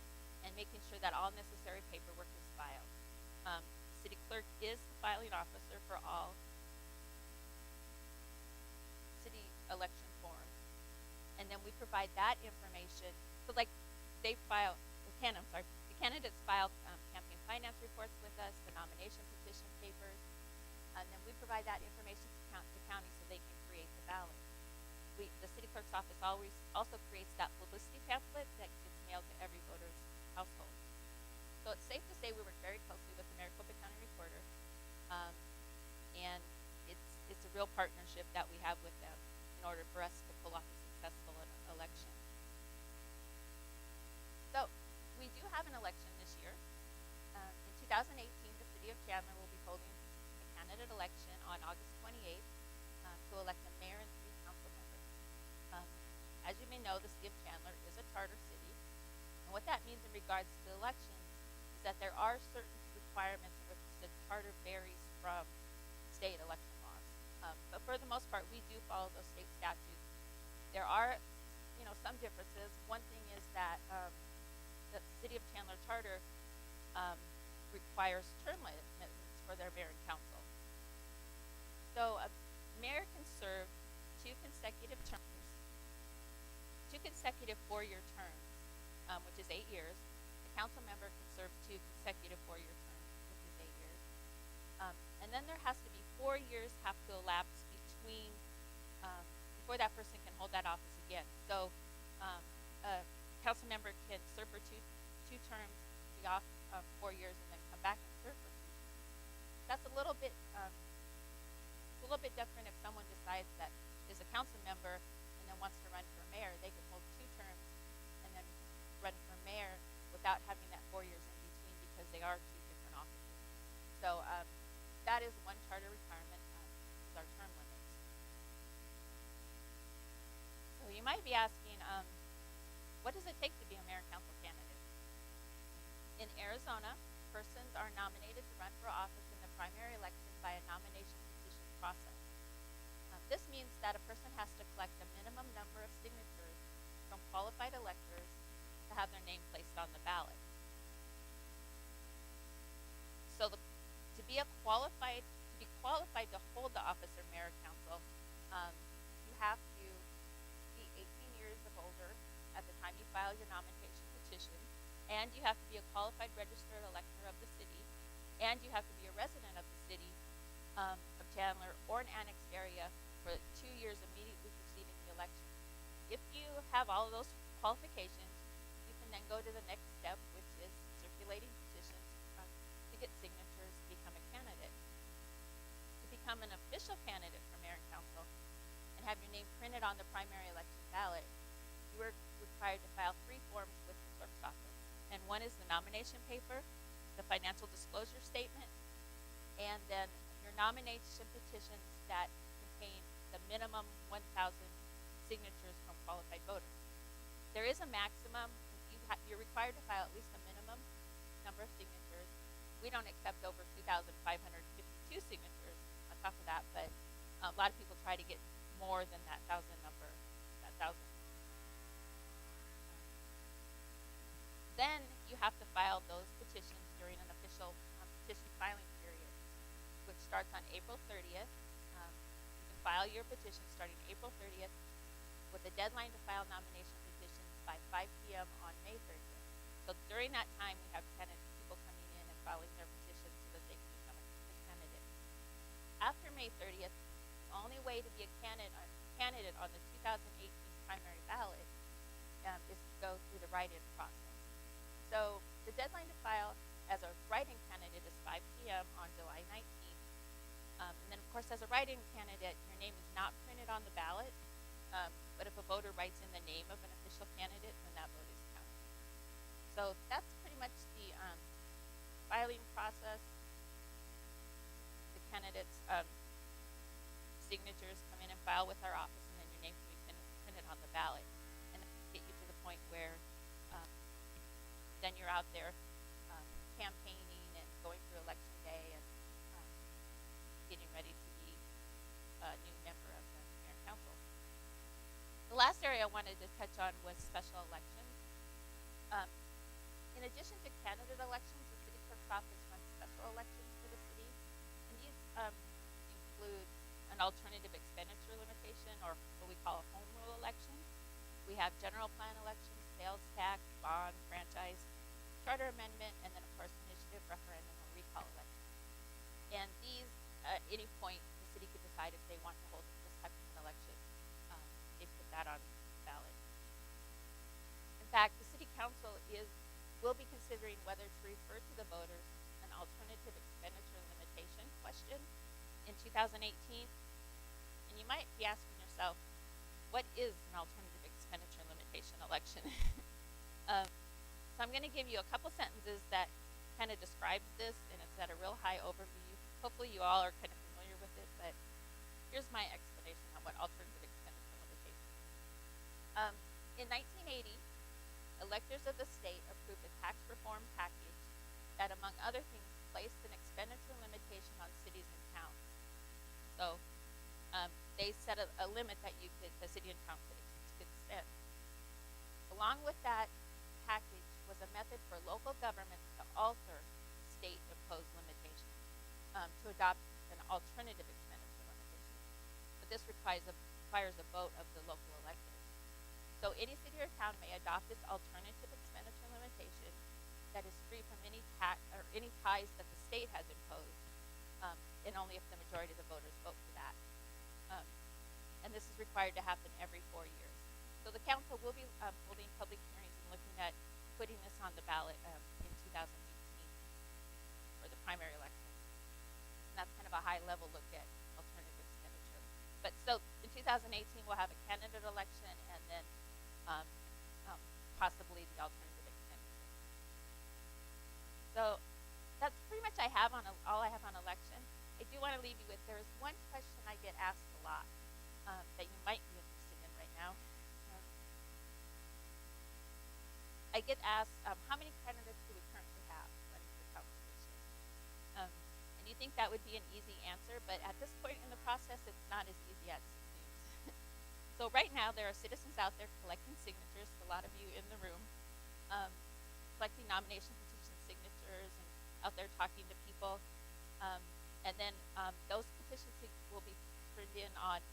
and making sure that all necessary paperwork is filed. The city clerk is the filing officer for all city election forms. And then we provide that information. So like they file, the candidates file campaign finance reports with us, the nomination petition papers, and then we provide that information to the county so they can create the ballot. The city clerk's office always also creates that publicity pamphlet that gets mailed to every voter's household. So it's safe to say we work very closely with the Maricopa County Recorder, and it's a real partnership that we have with them in order for us to pull off a successful election. So we do have an election this year. In 2018, the city of Chandler will be holding a candidate election on August 28th to elect a mayor and 3 council members. As you may know, the city of Chandler is a charter city, and what that means in regards to elections is that there are certain requirements in which the charter varies from state election laws. But for the most part, we do follow those state statutes. There are, some differences. One thing is that the city of Chandler charter requires term limits for their mayor and council. So a mayor can serve 2 consecutive terms, 2 consecutive 4-year terms, which is 8 years. A council member can serve 2 consecutive 4-year terms, which is 8 years. And then there has to be 4 years have to elapse between before that person can hold that office again. So a council member can serve for two terms, be off 4 years, and then come back and serve for 2 terms. That's a little bit different if someone decides that is a council member and then wants to run for mayor. They can hold 2 terms and then run for mayor without having that 4 years in between because they are 2 different offices. So that is one charter requirement, is our term limits. So you might be asking, what does it take to be a mayor and council candidate? In Arizona, persons are nominated to run for office in the primary election by a nomination petition process. This means that a person has to collect a minimum number of signatures from qualified electors to have their name placed on the ballot. So to be qualified to hold the office of mayor or council, you have to be 18 years of older at the time you file your nomination petition, and you have to be a qualified registered elector of the city, and you have to be a resident of the city of Chandler or an annexed area for 2 years immediately preceding the election. If you have all of those qualifications, you can then go to the next step, which is circulating petitions to get signatures to become a candidate. To become an official candidate for mayor and council and have your name printed on the primary election ballot, you are required to file 3 forms with the clerk's office. And one is the nomination paper, the financial disclosure statement, and then your nomination petitions that contain the minimum 1,000 signatures from qualified voters. There is a maximum. You're required to file at least a minimum number of signatures. We don't accept over 2,552 signatures on top of that, but a lot of people try to get more than that 1,000 number, that 1,000. Then you have to file those petitions during an official petition filing period, which starts on April 30th. You can file your petition starting April 30th with a deadline to file nomination petitions by 5 p.m. on May 30th. So during that time, we have people coming in and filing their petitions so that they can become a candidate. After May 30th, the only way to be a candidate on the 2018 primary ballot is to go through the write-in process. So the deadline to file as a write-in candidate is 5 p.m. on July 19th. And then, of course, as a write-in candidate, your name is not printed on the ballot. But if a voter writes in the name of an official candidate, then that vote is counted. So that's pretty much the filing process. The candidates signatures come in and file with our office, and then your name can be printed on the ballot. And get you to the point where then you're out there campaigning and going through election day and getting ready to be a new member of the mayor and council. The last area I wanted to touch on was special elections. In addition to candidate elections, the city clerk's office runs special elections for the city, and these include an alternative expenditure limitation, or what we call a home rule election. We have general plan elections, sales tax, bond, franchise, charter amendment, and then of course initiative, referendum, or recall elections. And these, at any point, the city could decide if they want to hold this type of an election. They put that on the ballot. In fact, the city council will be considering whether to refer to the voters an alternative expenditure limitation question in 2018. And you might be asking yourself, what is an alternative expenditure limitation election? So I'm going to give you a couple sentences that kind of describes this, and it's at a real high overview. Hopefully you all are kind of familiar with it, but here's my explanation on what alternative expenditure limitation is. In 1980, electors of the state approved a tax reform package that, among other things, placed an expenditure limitation on cities and towns. So they set a limit that the city and town could spend. Along with that package was a method for local governments to alter state-imposed limitations to adopt an alternative expenditure limitation. But this requires a vote of the local electors. So any city or town may adopt this alternative expenditure limitation that is free from any tax or any ties that the state has imposed, and only if the majority of the voters vote for that. And this is required to happen every 4 years. So the council will be holding public hearings and looking at putting this on the ballot in 2018 for the primary elections. And that's kind of a high-level look at alternative expenditure. But so in 2018, we'll have a candidate election and then possibly the alternative expenditure. So that's pretty much all I have on election. I do want to leave you with, there is one question I get asked a lot that you might be interested in right now. I get asked, how many candidates do we currently have running for council position? And you think that would be an easy answer, but at this point in the process, it's not as easy as it seems. So right now, there are citizens out there collecting signatures, a lot of you in the room, collecting nomination petition signatures and out there talking to people. And then those petitions will be turned in on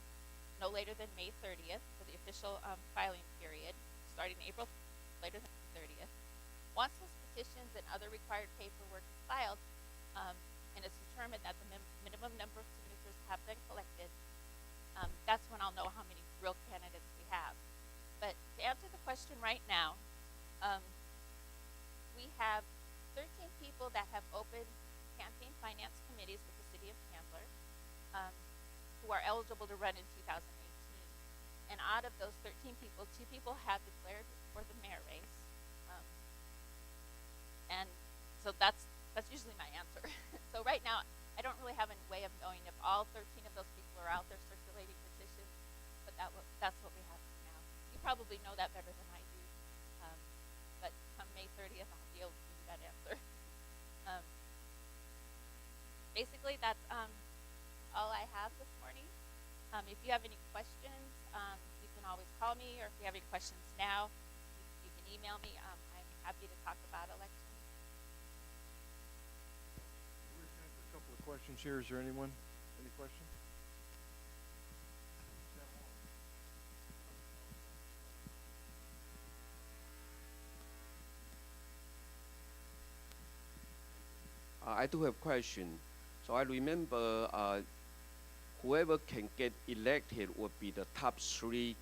no later than May 30th for the official filing period, starting April later than 30th. Once those petitions and other required paperwork is filed, and it's determined that the minimum number of signatures have been collected, that's when I'll know how many real candidates we have. But to answer the question right now, we have 13 people that have opened campaign finance committees with the city of Chandler, who are eligible to run in 2018. And out of those 13 people, 2 people have declared for the mayor race. And so that's usually my answer. So right now, I don't really have any way of knowing if all 13 of those people are out there circulating petitions, but that's what we have now. You probably know that better than I do. But come May 30th, I'll be able to give you that answer. Basically, that's all I have this morning. If you have any questions, you can always call me, or if you have any questions now, you can email me. I'm happy to talk about elections. We're time for a couple of questions here. Is there anyone? Any questions? I do have a question. So I remember whoever can get elected would be the top 3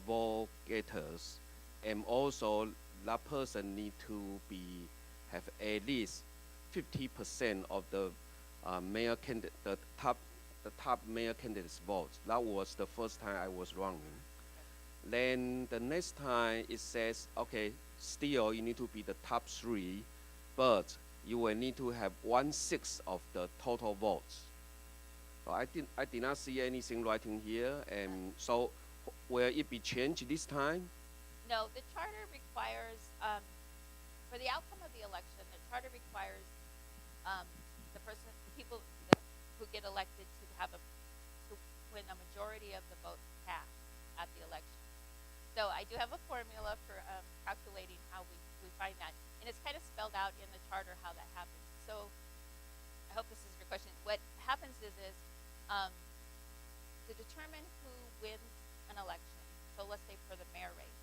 vote getters, and also that person need to have at least 50% of the mayor candidate, the top mayor candidate's votes. That was the first time I was running. Then the next time it says, okay, still you need to be the top 3, but you will need to have 1/6 of the total votes. So I did not see anything writing here, and so will it be changed this time? No, the charter requires, for the outcome of the election, the charter requires the people who get elected to win a majority of the votes cast at the election. So I do have a formula for calculating how we find that, and it's kind of spelled out in the charter how that happens. So I hope this is your question. What happens is to determine who wins an election. So let's say for the mayor race,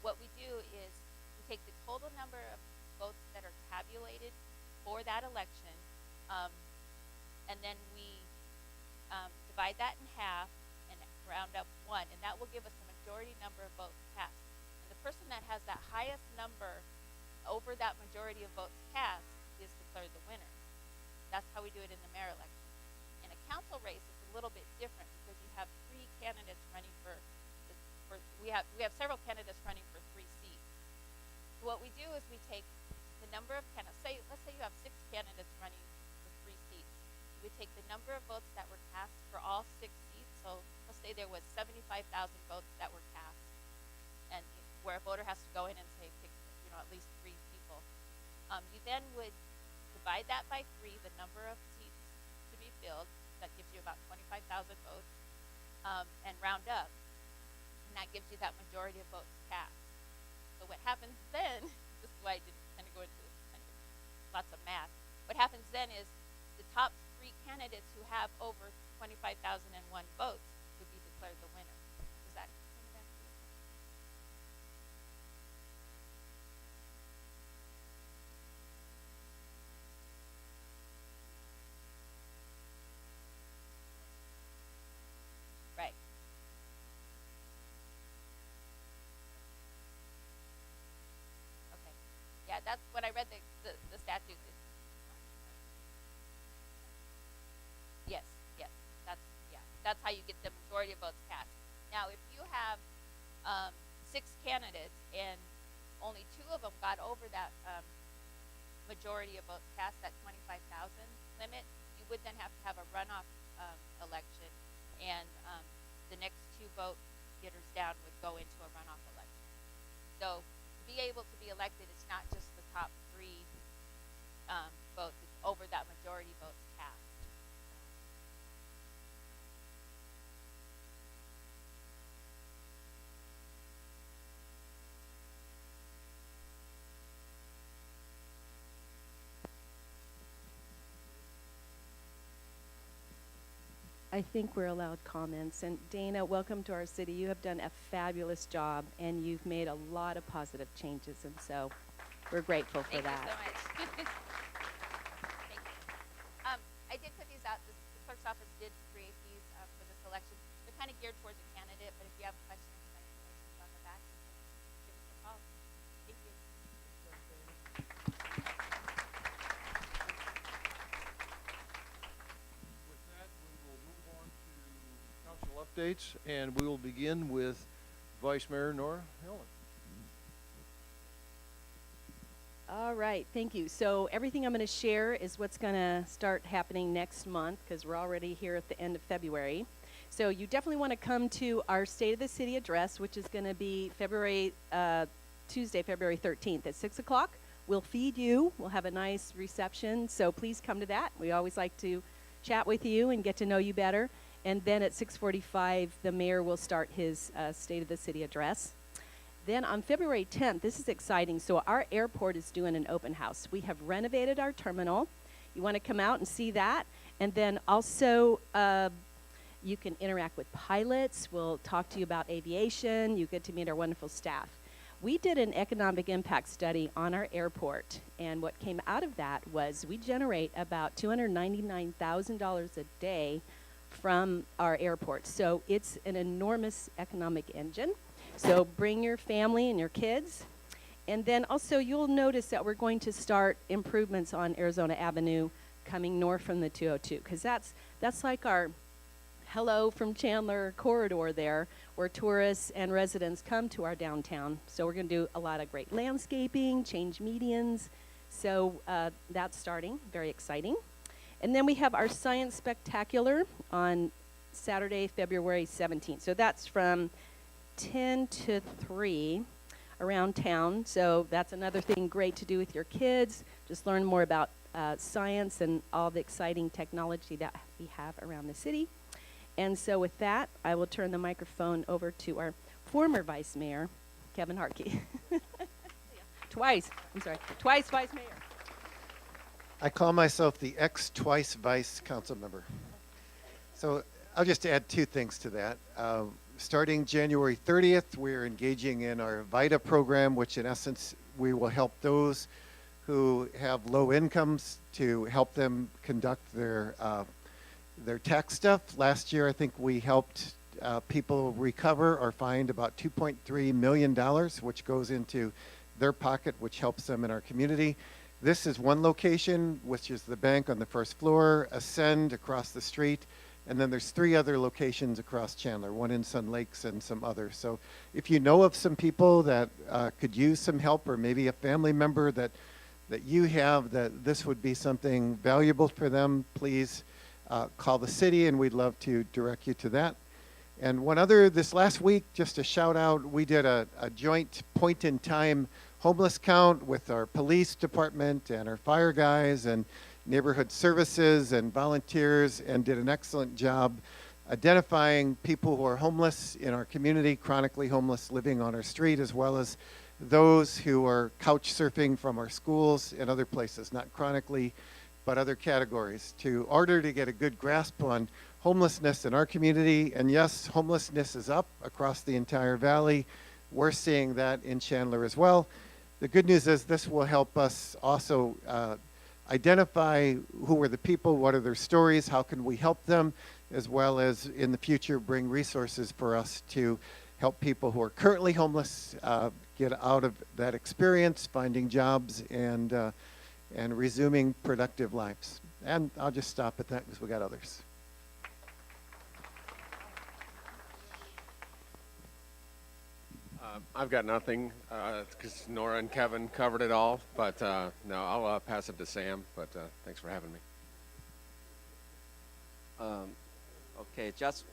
what we do is we take the total number of votes that are tabulated for that election, and then we divide that in half and round up 1, and that will give us the majority number of votes cast. And the person that has that highest number over that majority of votes cast is declared the winner. That's how we do it in the mayor election. In a council race, it's a little bit different because you have 3 candidates running we have several candidates running for 3 seats. So what we do is we take the number of candidates. Let's say you have 6 candidates running for 3 seats. We take the number of votes that were cast for all 6 seats. So let's say there was 75,000 votes that were cast, and where a voter has to go in and say pick at least 3 people. You then would divide that by 3, the number of seats to be filled. That gives you about 25,000 votes, and round up. And that gives you that majority of votes cast. So what happens then, this is why I didn't kind of go into this kind of lots of math. What happens then is the top 3 candidates who have over 25,001 votes would be declared the winner. Does that kind of answer your question? Right. Okay. Yeah, that's when I read the statute. Yes, yes, that's how you get the majority of votes cast. Now, if you have 6 candidates and only 2 of them got over that majority of votes cast, that 25,000 limit, you would then have to have a runoff election, and the next 2 vote getters down would go into a runoff election. So to be able to be elected, it's not just the top 3 votes; it's over that majority votes cast. I think we're allowed comments. And Dana, welcome to our city. You have done a fabulous job, and you've made a lot of positive changes, and so we're grateful for that. Thank you so much. Thank you. I did put these out. The clerk's office did create these for this election. They're kind of geared towards a candidate, but if you have questions or information on the back, you can give us a call. Thank you. With that, we will move on to council updates, and we will begin with Vice Mayor Nora Helen. All right, thank you. So everything I'm going to share is what's going to start happening next month, because we're already here at the end of February. So you definitely want to come to our State of the City address, which is going to be Tuesday, February 13th at 6 o'clock. We'll feed you. We'll have a nice reception, so please come to that. We always like to chat with you and get to know you better. And then at 6:45, the mayor will start his State of the City address. Then on February 10th, this is exciting. So our airport is doing an open house. We have renovated our terminal. You want to come out and see that. And then also you can interact with pilots. We'll talk to you about aviation. You get to meet our wonderful staff. We did an economic impact study on our airport. And what came out of that was we generate about $299,000 a day from our airport. So it's an enormous economic engine. So bring your family and your kids. And then also you'll notice that we're going to start improvements on Arizona Avenue coming north from the 202, because that's like our hello from Chandler corridor there, where tourists and residents come to our downtown. So we're going to do a lot of great landscaping, change medians. So that's starting, very exciting. And then we have our Science Spectacular on Saturday, February 17th. So that's from 10 to 3 around town. So that's another thing great to do with your kids. Just learn more about science and all the exciting technology that we have around the city. And so with that, I will turn the microphone over to our former Vice Mayor, Kevin Harkey. Twice Vice Mayor. I call myself the twice vice council member. So I'll just add two things to that. Starting January 30th, we're engaging in our VITA program, which in essence, we will help those who have low incomes to help them conduct their tax stuff. Last year, I think we helped people recover or find about $2.3 million, which goes into their pocket, which helps them in our community. This is one location, which is the bank on the first floor, Ascend across the street, and then there's 3 other locations across Chandler, one in Sun Lakes and some others. So if you know of some people that could use some help, or maybe a family member that you have that this would be something valuable for them, please call the city and we'd love to direct you to that. And one other, this last week, just a shout out, we did a joint point in time homeless count with our police department and our fire guys and neighborhood services and volunteers, and did an excellent job identifying people who are homeless in our community, chronically homeless living on our street, as well as those who are couch surfing from our schools and other places, not chronically, but other categories, to order to get a good grasp on homelessness in our community. And yes, homelessness is up across the entire valley. We're seeing that in Chandler as well. The good news is this will help us also identify who are the people, what are their stories, how can we help them, as well as in the future bring resources for us to help people who are currently homeless get out of that experience, finding jobs, and resuming productive lives. And I'll just stop at that because we got others. I've got nothing because Nora and Kevin covered it all. But no, I'll pass it to Sam. But thanks for having me. Okay, just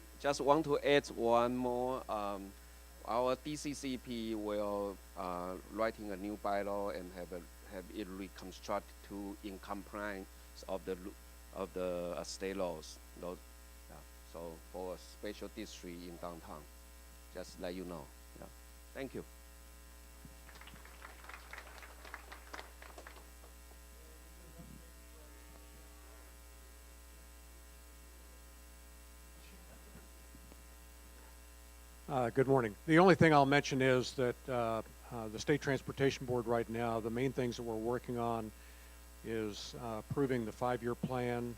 want to add one more. Our DCCP will writing a new bylaw and have it reconstructed to in compliance of the state laws. Those, yeah. So for a special district in downtown, just let you know. Yeah. Thank you. Good morning. The only thing I'll mention is that the State Transportation Board right now, the main things that we're working on is approving the 5-year plan,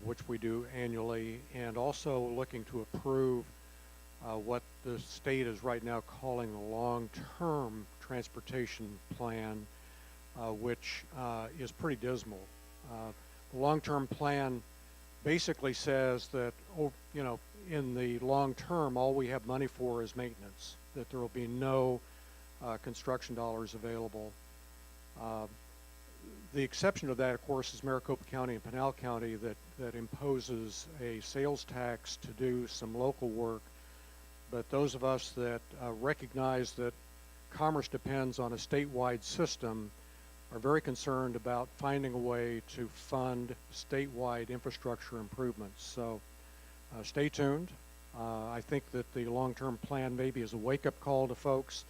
which we do annually, and also looking to approve what the state is right now calling the long-term transportation plan, which is pretty dismal. The long-term plan basically says that, you know, in the long term, all we have money for is maintenance, that there will be no construction dollars available. The exception to that, of course, is Maricopa County and Pinal County that imposes a sales tax to do some local work. But those of us that recognize that commerce depends on a statewide system are very concerned about finding a way to fund statewide infrastructure improvements. So stay tuned. I think that the long-term plan maybe is a wake-up call to folks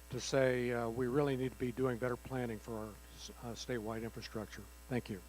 to say we really need to be doing better planning for our statewide infrastructure. Thank you.